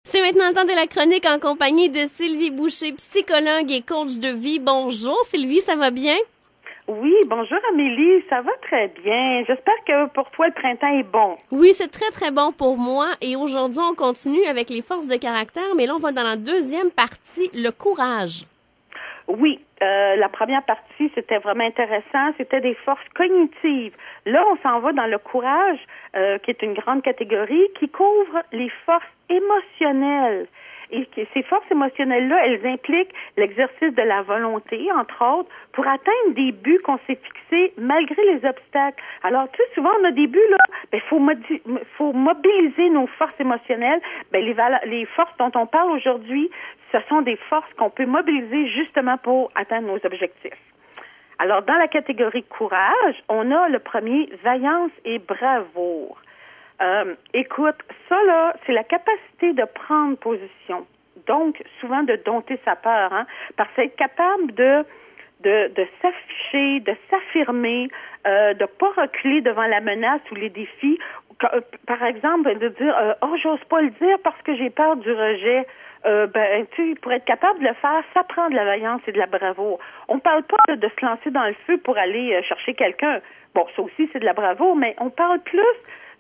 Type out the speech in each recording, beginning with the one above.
C'est maintenant le temps de la chronique en compagnie de Sylvie Boucher, psychologue et coach de vie. Bonjour Sylvie, ça va bien? Oui, bonjour Amélie, ça va très bien. J'espère que pour toi le printemps est bon. Oui, c'est très très bon pour moi et aujourd'hui on continue avec les forces de caractère, mais là on va dans la deuxième partie, le courage. Oui, la première partie c'était vraiment intéressant, c'était des forces cognitives. Là on s'en va dans le courage, qui est une grande catégorie qui couvre les forces émotionnelles. Et ces forces émotionnelles-là, elles impliquent l'exercice de la volonté, entre autres, pour atteindre des buts qu'on s'est fixés malgré les obstacles. Alors, tu sais, souvent, on a des buts, là, faut mobiliser nos forces émotionnelles. Les forces dont on parle aujourd'hui, ce sont des forces qu'on peut mobiliser justement pour atteindre nos objectifs. Alors, dans la catégorie courage, on a le premier, vaillance et bravoure. Écoute, ça là, c'est la capacité de prendre position. Donc, souvent de dompter sa peur, parce qu'être capable de s'afficher, de s'affirmer, de pas reculer devant la menace ou les défis. Par exemple, de dire j'ose pas le dire parce que j'ai peur du rejet. Pour être capable de le faire, ça prend de la vaillance et de la bravoure. On parle pas de se lancer dans le feu pour aller chercher quelqu'un. Bon, ça aussi, c'est de la bravoure, mais on parle plus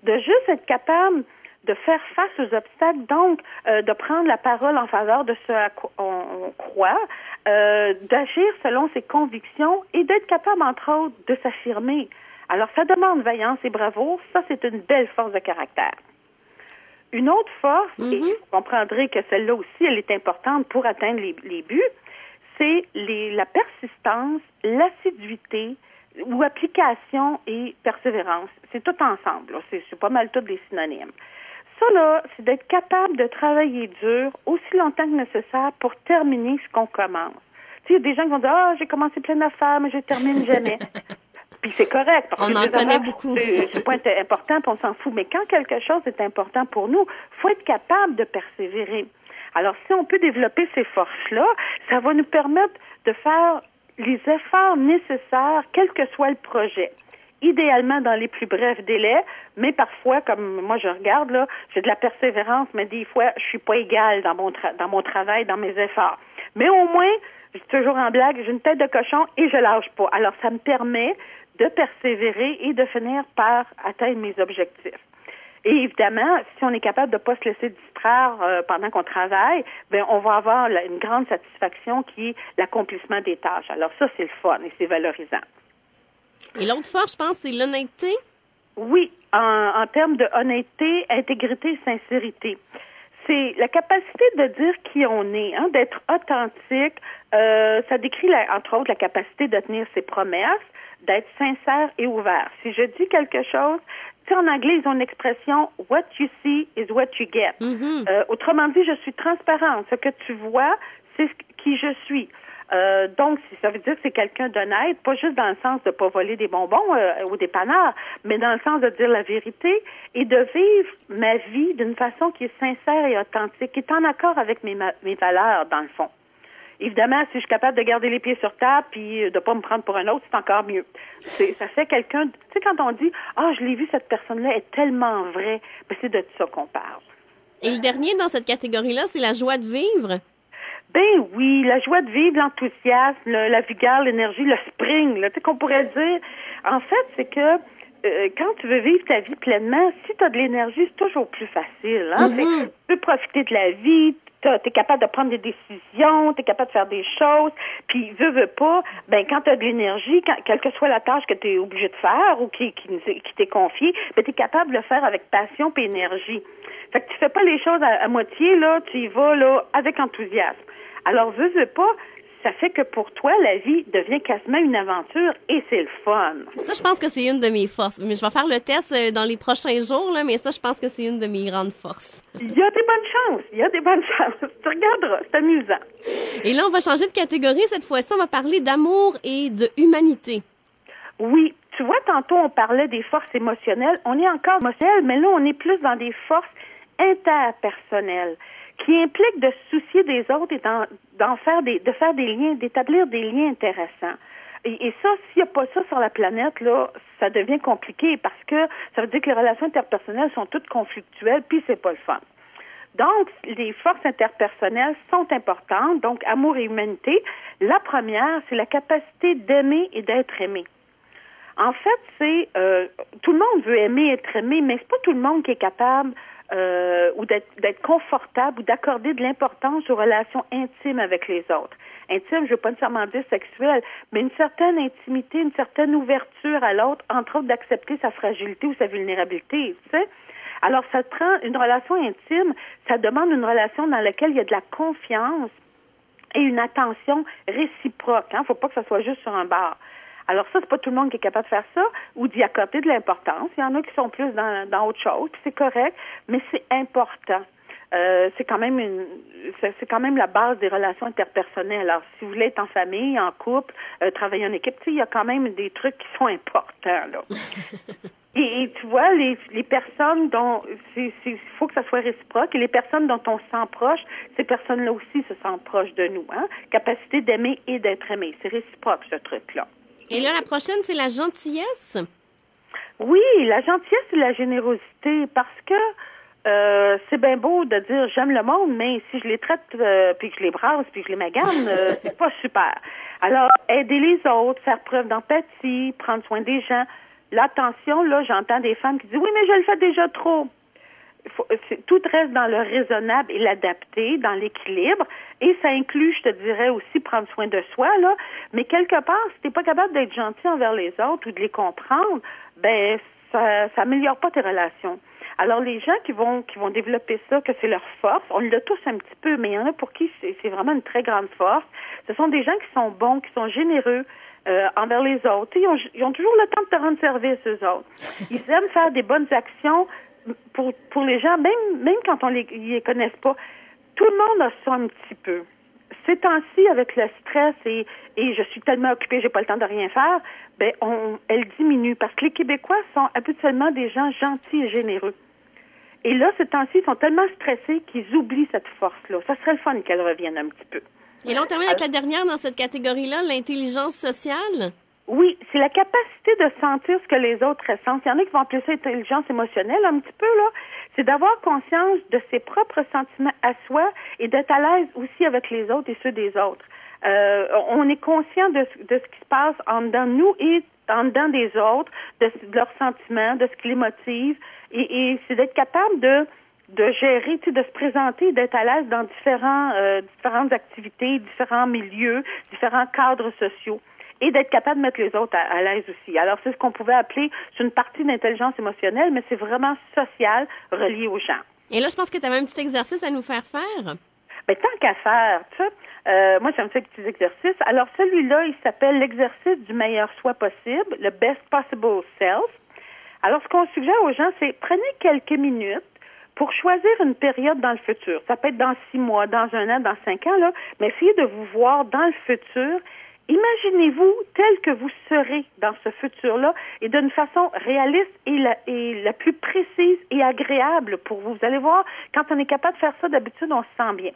de juste être capable de faire face aux obstacles, donc de prendre la parole en faveur de ce à quoi on croit, d'agir selon ses convictions et d'être capable, entre autres, de s'affirmer. Alors, ça demande vaillance et bravoure. Ça, c'est une belle force de caractère. Une autre force, et vous comprendrez que celle-là aussi, elle est importante pour atteindre les buts, c'est la persistance, l'assiduité, ou application et persévérance. C'est tout ensemble. Là. C'est pas mal tous des synonymes. Ça, là, c'est d'être capable de travailler dur aussi longtemps que nécessaire pour terminer ce qu'on commence. Tu sais, il y a des gens qui vont dire « j'ai commencé plein d'affaires, mais je termine jamais. » Puis c'est correct. Parce on que en connaît beaucoup. C'est pas important, puis on s'en fout. Mais quand quelque chose est important pour nous, faut être capable de persévérer. Alors, si on peut développer ces forces-là, ça va nous permettre de faire les efforts nécessaires, quel que soit le projet. Idéalement dans les plus brefs délais, mais parfois, comme moi je regarde, là, j'ai de la persévérance, mais des fois, je suis pas égale dans mon travail, dans mes efforts. Mais au moins, je dis toujours en blague, j'ai une tête de cochon et je lâche pas. Alors, ça me permet de persévérer et de finir par atteindre mes objectifs. Et évidemment, si on est capable de ne pas se laisser distraire pendant qu'on travaille, on va avoir une grande satisfaction qui est l'accomplissement des tâches. Alors ça, c'est le fun et c'est valorisant. Et l'autre force, je pense, c'est l'honnêteté. Oui, en termes de honnêteté, intégrité et sincérité. C'est la capacité de dire qui on est, d'être authentique. Ça décrit, entre autres, la capacité de tenir ses promesses, d'être sincère et ouvert. Si je dis quelque chose, tu sais, en anglais, ils ont une expression « what you see is what you get ». Autrement dit, je suis transparente. Ce que tu vois, c'est qui je suis. Donc, ça veut dire que c'est quelqu'un d'honnête, pas juste dans le sens de pas voler des bonbons au dépanneur, mais dans le sens de dire la vérité et de vivre ma vie d'une façon qui est sincère et authentique, qui est en accord avec mes valeurs, dans le fond. Évidemment, si je suis capable de garder les pieds sur table puis de pas me prendre pour un autre, c'est encore mieux. Ça fait quelqu'un, tu sais, quand on dit « je l'ai vu, cette personne-là est tellement vraie », c'est de ça qu'on parle. Et le dernier dans cette catégorie-là, c'est la joie de vivre. Ben oui, la joie de vivre, l'enthousiasme, la vigueur, l'énergie, le spring, là, tu sais, qu'on pourrait dire. En fait, c'est que quand tu veux vivre ta vie pleinement, si tu as de l'énergie, c'est toujours plus facile. Tu peux profiter de la vie, t'es capable de prendre des décisions, t'es capable de faire des choses, puis veux pas, quand t'as de l'énergie, quelle que soit la tâche que t'es obligé de faire ou qui t'est confiée, t'es capable de le faire avec passion et énergie. Fait que tu fais pas les choses à moitié, là, tu y vas, là, avec enthousiasme. Alors, veux pas, ça fait que pour toi, la vie devient quasiment une aventure et c'est le fun. Ça, je pense que c'est une de mes forces. Mais je vais faire le test dans les prochains jours, là, mais ça, je pense que c'est une de mes grandes forces. Il y a des bonnes chances. Tu regarderas, c'est amusant. Et là, on va changer de catégorie. Cette fois-ci, on va parler d'amour et de humanité. Oui. Tu vois, tantôt, on parlait des forces émotionnelles. On est encore émotionnel, mais là, on est plus dans des forces interpersonnelles qui impliquent de se soucier des autres et de faire des liens, d'établir des liens intéressants. Et ça, s'il n'y a pas ça sur la planète, là, ça devient compliqué parce que ça veut dire que les relations interpersonnelles sont toutes conflictuelles, puis c'est pas le fun. Donc, les forces interpersonnelles sont importantes. Donc, amour et humanité. La première, c'est la capacité d'aimer et d'être aimé. En fait, c'est tout le monde veut aimer, être aimé, mais c'est pas tout le monde qui est capable ou d'être confortable ou d'accorder de l'importance aux relations intimes avec les autres. Intime, je veux pas nécessairement dire sexuelle, mais une certaine intimité, une certaine ouverture à l'autre, entre autres d'accepter sa fragilité ou sa vulnérabilité, tu sais. Alors, ça prend une relation intime, ça demande une relation dans laquelle il y a de la confiance et une attention réciproque. Faut pas que ça soit juste sur un bar. Alors ça, c'est pas tout le monde qui est capable de faire ça ou d'y accorder de l'importance. Il y en a qui sont plus dans autre chose, puis c'est correct, mais c'est important. C'est quand même la base des relations interpersonnelles. Alors, si vous voulez être en famille, en couple, travailler en équipe, il y a quand même des trucs qui sont importants, là. Et tu vois, les personnes dont faut que ça soit réciproque, et les personnes dont on se sent proche, ces personnes-là aussi se sentent proches de nous, hein. Capacité d'aimer et d'être aimé. C'est réciproque, ce truc-là. Et là, la prochaine, c'est la gentillesse. Oui, la gentillesse et la générosité, parce que c'est bien beau de dire j'aime le monde, mais si je les traite puis que je les brasse puis que je les magane, c'est pas super. Alors, aider les autres, faire preuve d'empathie, prendre soin des gens. L'attention, là, j'entends des femmes qui disent oui, mais je le fais déjà trop. Tout reste dans le raisonnable et l'adapté, dans l'équilibre, et ça inclut, je te dirais aussi, prendre soin de soi, là. Mais quelque part, si t'es pas capable d'être gentil envers les autres ou de les comprendre, ben ça améliore pas tes relations. Alors, les gens qui vont développer ça, que c'est leur force, on l'a tous un petit peu, mais il y en a pour qui c'est vraiment une très grande force. Ce sont des gens qui sont bons, qui sont généreux envers les autres. Ils ont toujours le temps de te rendre service, eux autres. Ils aiment faire des bonnes actions pour les gens, même quand on les connaisse pas. Tout le monde a ça un petit peu. Ces temps-ci, avec le stress et je suis tellement occupée, j'ai pas le temps de rien faire, elle diminue parce que les Québécois sont habituellement des gens gentils et généreux. Et là, ces temps-ci, ils sont tellement stressés qu'ils oublient cette force-là. Ça serait le fun qu'elle revienne un petit peu. Et là, on termine avec la dernière dans cette catégorie-là, l'intelligence sociale. Oui, c'est la capacité de sentir ce que les autres ressentent. Il y en a qui vont appeler ça intelligence émotionnelle un petit peu, là. C'est d'avoir conscience de ses propres sentiments à soi et d'être à l'aise aussi avec les autres et ceux des autres. On est conscient de ce qui se passe en dedans de nous et en dedans des autres, de leurs sentiments, de ce qui les motive. Et c'est d'être capable de gérer, de se présenter, d'être à l'aise dans différentes activités, différents milieux, différents cadres sociaux. Et d'être capable de mettre les autres à l'aise aussi. Alors, c'est ce qu'on pouvait appeler, c'est une partie d'intelligence émotionnelle, mais c'est vraiment social, relié aux gens. Et là, je pense que tu avais un petit exercice à nous faire faire. Tant qu'à faire, tu sais, moi, j'aime ça les petits exercices. Alors, celui-là, il s'appelle l'exercice du meilleur soi possible, le best possible self. Alors, ce qu'on suggère aux gens, c'est prenez quelques minutes pour choisir une période dans le futur. Ça peut être dans 6 mois, dans 1 an, dans 5 ans, là, mais essayez de vous voir dans le futur. Imaginez-vous tel que vous serez dans ce futur-là et d'une façon réaliste et la plus précise et agréable pour vous. Vous allez voir, quand on est capable de faire ça, d'habitude, on se sent bien.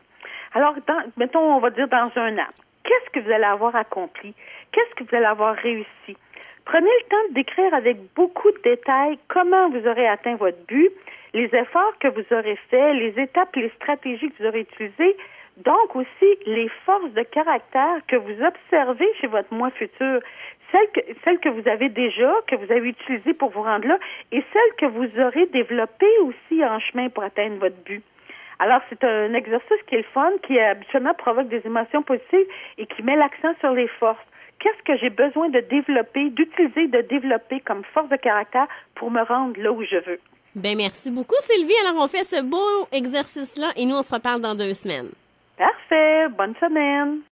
Alors, mettons, on va dire dans 1 an, qu'est-ce que vous allez avoir accompli? Qu'est-ce que vous allez avoir réussi? Prenez le temps de décrire avec beaucoup de détails comment vous aurez atteint votre but, les efforts que vous aurez faits, les étapes, les stratégies que vous aurez utilisées, donc aussi les forces de caractère que vous observez chez votre moi futur, celles que vous avez déjà, que vous avez utilisées pour vous rendre là, et celles que vous aurez développées aussi en chemin pour atteindre votre but. Alors, c'est un exercice qui est le fun, qui habituellement provoque des émotions positives et qui met l'accent sur les forces. Qu'est-ce que j'ai besoin de développer, d'utiliser, de développer comme force de caractère pour me rendre là où je veux? Merci beaucoup, Sylvie. Alors, on fait ce beau exercice-là et nous, on se reparle dans 2 semaines. Parfait. Bonne semaine.